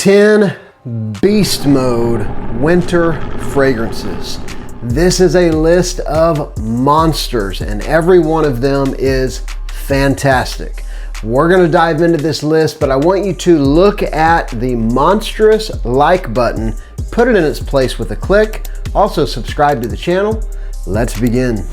10 Beast Mode Winter Fragrances. This is a list of monsters and every one of them is fantastic. We're going to dive into this list, but I want you to look at the monstrous like button, put it in its place with a click, also subscribe to the channel. Let's begin.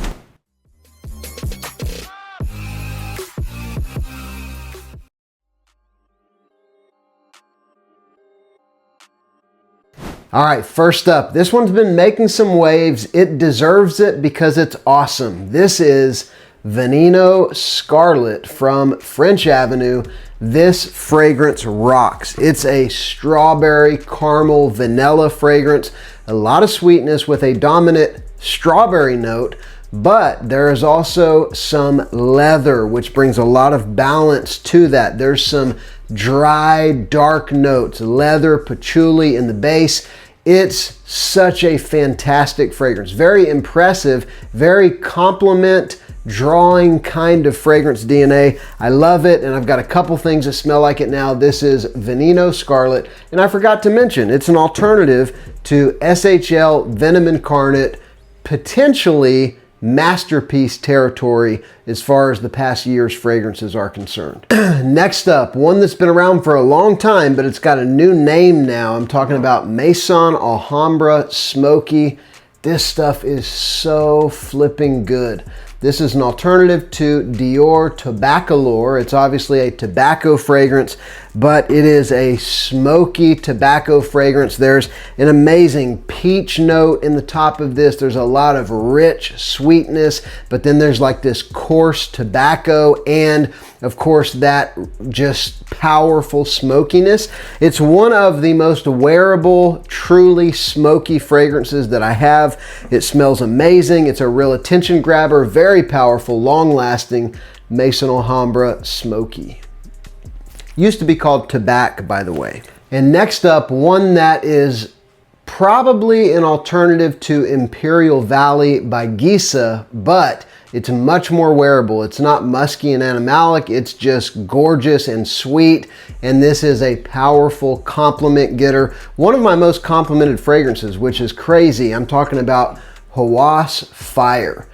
All right, first up, this one's been making some waves. It deserves it because it's awesome. This is Veneno Scarlet from French Avenue. This fragrance rocks. It's a strawberry, caramel, vanilla fragrance. A lot of sweetness with a dominant strawberry note, but there is also some leather, which brings a lot of balance to that. There's some dry, dark notes, leather, patchouli in the base. It's such a fantastic fragrance. Very impressive, very compliment drawing kind of fragrance DNA. I love it, and I've got a couple things that smell like it now. This is Veneno Scarlet, and I forgot to mention, it's an alternative to SHL Venom Incarnate, potentially masterpiece territory as far as the past year's fragrances are concerned. Next up, one that's been around for a long time, but it's got a new name now. I'm talking about Maison Alhambra Smoky. This stuff is so flipping good. This is an alternative to Dior Tobacolor. It's obviously a tobacco fragrance, but it is a smoky tobacco fragrance. There's an amazing peach note in the top of this. There's a lot of rich sweetness, but then there's like this coarse tobacco and of course that just powerful smokiness. It's one of the most wearable, truly smoky fragrances that I have. It smells amazing. It's a real attention grabber, very powerful, long-lasting Maison Alhambra Smoky. Used to be called Tobacco, by the way. And next up, one that is probably an alternative to Imperial Valley by Gisa, but it's much more wearable. It's not musky and animalic. It's just gorgeous and sweet. And this is a powerful compliment getter. One of my most complimented fragrances, which is crazy. I'm talking about Hawas Fire.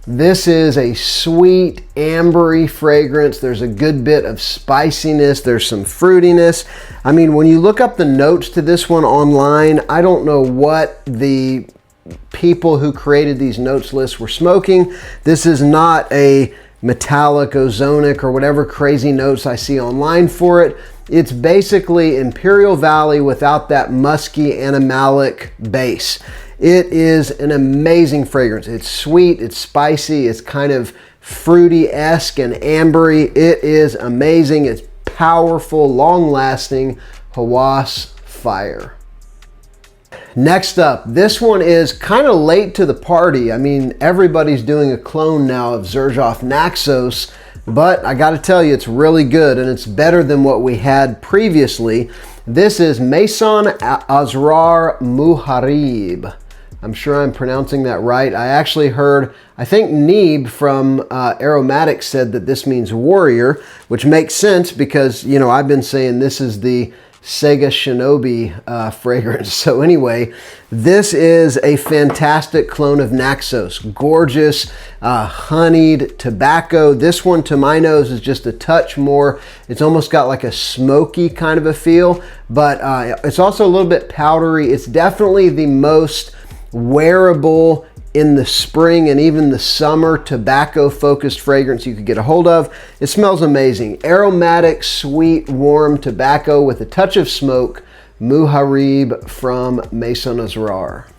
This is a sweet, ambery fragrance. There's a good bit of spiciness. There's some fruitiness. I mean, when you look up the notes to this one online, I don't know what the people who created these notes lists were smoking. This is not a metallic, ozonic, or whatever crazy notes I see online for it. It's basically Imperial Valley without that musky, animalic base. It is an amazing fragrance. It's sweet, it's spicy, it's kind of fruity-esque and ambery. It is amazing. It's powerful, long-lasting Hawas Fire. Next up, this one is kind of late to the party. I mean, everybody's doing a clone now of Xerjoff Naxos, but I got to tell you, it's really good and it's better than what we had previously. This is Maison Asrar Muharib. I'm sure I'm pronouncing that right. I actually heard, I think Neeb from Aromatics said that this means warrior, which makes sense because, you know, I've been saying this is the Sega Shinobi fragrance. So anyway, this is a fantastic clone of Naxos. Gorgeous, honeyed tobacco. This one to my nose is just a touch more. It's almost got like a smoky kind of a feel, but it's also a little bit powdery. It's definitely the most wearable in the spring and even the summer tobacco focused fragrance you could get a hold of. It smells amazing. Aromatic, sweet, warm tobacco with a touch of smoke. Muharib from Maison Asrar.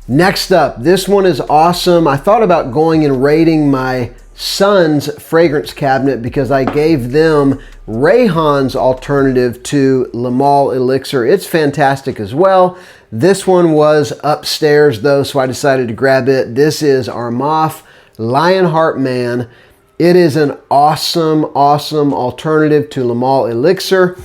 Next up, this one is awesome. I thought about going and raiding my son's fragrance cabinet because I gave them Rayhan's alternative to Le Male Elixir. It's fantastic as well. This one was upstairs though, so I decided to grab it. This is Armaf Lionheart Man. It is an awesome, awesome alternative to Le Male Elixir.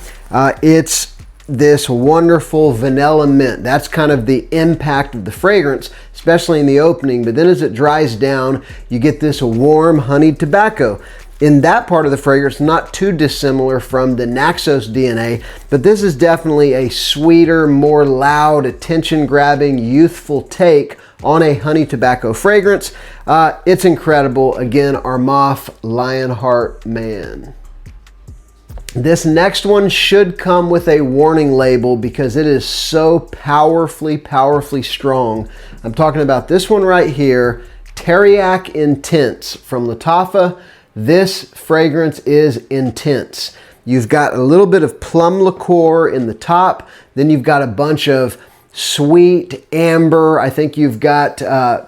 It's this wonderful vanilla mint. That's kind of the impact of the fragrance, especially in the opening. But then as it dries down, you get this warm honeyed tobacco. in that part of the fragrance, not too dissimilar from the Naxos DNA, but this is definitely a sweeter, more loud, attention-grabbing, youthful take on a honey tobacco fragrance. It's incredible. Again, Armaf Lionheart Man. This next one should come with a warning label because it is so powerfully strong. I'm talking about this one right here, Teriaq Intense from Lattafa. This fragrance is intense. You've got a little bit of plum liqueur in the top, then you've got a bunch of sweet amber. I think you've got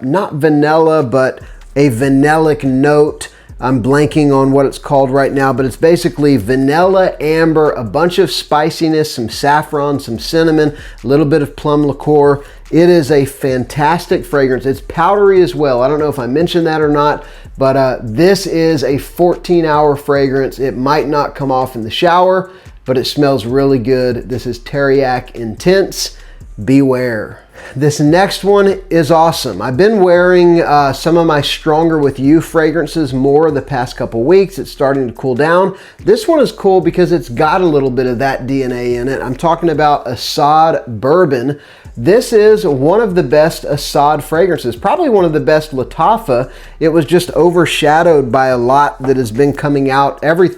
not vanilla, but a vanillic note. I'm blanking on what it's called right now, but it's basically vanilla, amber, a bunch of spiciness, some saffron, some cinnamon, a little bit of plum liqueur. It is a fantastic fragrance. It's powdery as well. I don't know if I mentioned that or not, but this is a 14-hour fragrance. It might not come off in the shower, but it smells really good. This is Teriaq Intense. Beware. This next one is awesome. I've been wearing some of my Stronger With You fragrances more the past couple weeks. It's starting to cool down. This one is cool because it's got a little bit of that DNA in it. I'm talking about Asad Bourbon. This is one of the best Asad fragrances, probably one of the best Lattafa. It was just overshadowed by a lot that has been coming out every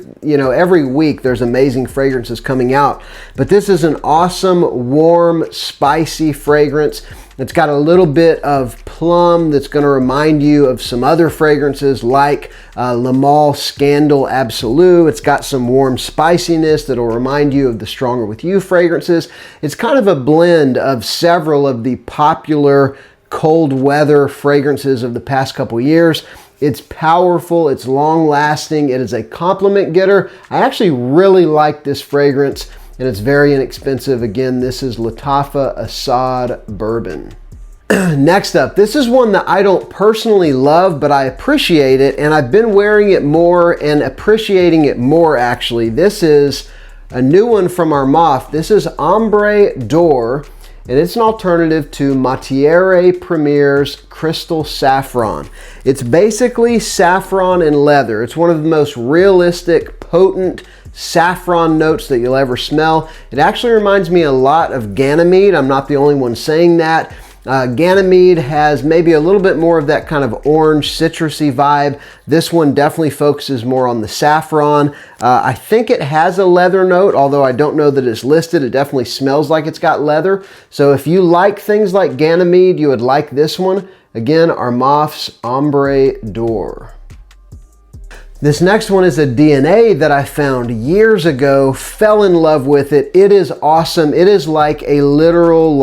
week. There's amazing fragrances coming out, but this is an awesome, warm, spicy fragrance. It's got a little bit of plum that's going to remind you of some other fragrances like Le Male Scandal Absolute. It's got some warm spiciness that'll remind you of the Stronger With You fragrances. It's kind of a blend of several of the popular cold weather fragrances of the past couple years. It's powerful, it's long lasting, it is a compliment getter. I actually really like this fragrance, and it's very inexpensive. Again, this is Lattafa Asad Bourbon. Next up, this is one that I don't personally love, but I appreciate it, and I've been wearing it more and appreciating it more actually. This is a new one from Armaf. This is Ombre d'Or, and it's an alternative to Matiere Premier's Crystal Saffron. It's basically saffron and leather. It's one of the most realistic, potent saffron notes that you'll ever smell. It actually reminds me a lot of Ganymede. I'm not the only one saying that. Ganymede has maybe a little bit more of that kind of orange citrusy vibe. This one definitely focuses more on the saffron. I think it has a leather note, although I don't know that it's listed. It definitely smells like it's got leather. So if you like things like Ganymede, you would like this one. Again, Armaf's Ombre d'Or. This next one is a DNA that I found years ago, fell in love with it. It is awesome. It is like a literal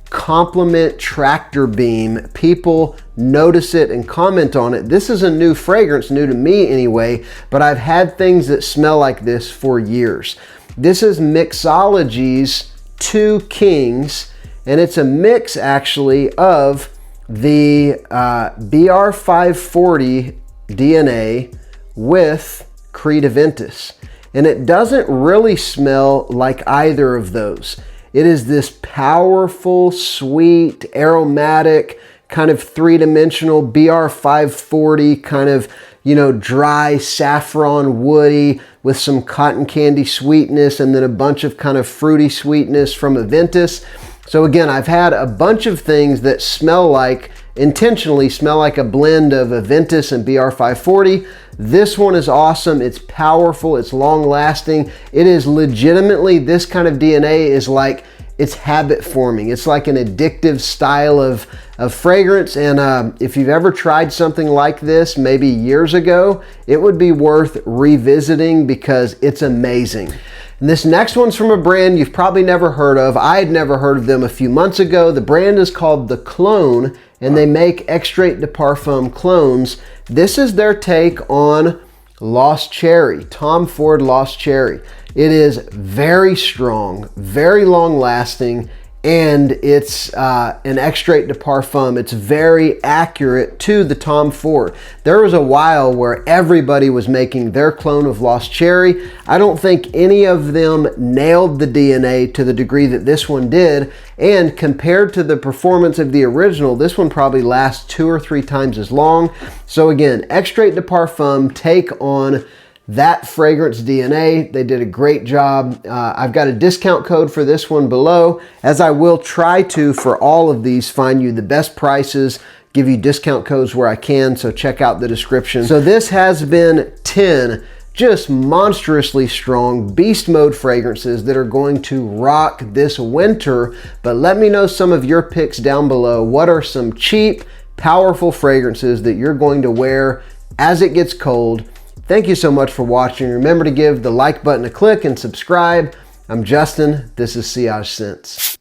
compliment tractor beam. People notice it and comment on it. This is a new fragrance, new to me anyway, but I've had things that smell like this for years. This is Mixology's Two Kings, and it's a mix actually of the BR540 DNA with Creed Aventus, and it doesn't really smell like either of those. It is this powerful, sweet, aromatic, kind of three-dimensional BR540 kind of, dry saffron woody with some cotton candy sweetness and then a bunch of kind of fruity sweetness from Aventus. So again, I've had a bunch of things that intentionally smell like a blend of Aventus and BR540. This one is awesome. It's powerful. It's long lasting. It is legitimately, this kind of DNA is like, it's habit forming. It's like an addictive style of fragrance. And if you've ever tried something like this, maybe years ago, it would be worth revisiting because it's amazing. And this next one's from a brand you've probably never heard of. I had never heard of them a few months ago. The brand is called The Clone, and they make Extrait de Parfum clones. This is their take on Lost Cherry, Tom Ford Lost Cherry. It is very strong, very long lasting, and it's an Extrait de Parfum. It's very accurate to the Tom Ford. There was a while where everybody was making their clone of Lost Cherry. I don't think any of them nailed the DNA to the degree that this one did, and compared to the performance of the original, this one probably lasts 2 or 3 times as long. So again, Extrait de Parfum take on that fragrance DNA. They did a great job. I've got a discount code for this one below, as I will try to, for all of these, find you the best prices, give you discount codes where I can, so check out the description. So this has been 10 just monstrously strong beast mode fragrances that are going to rock this winter. But let me know some of your picks down below. What are some cheap, powerful fragrances that you're going to wear as it gets cold? Thank you so much for watching. Remember to give the like button a click and subscribe. I'm Justin. This is Sillage Scents.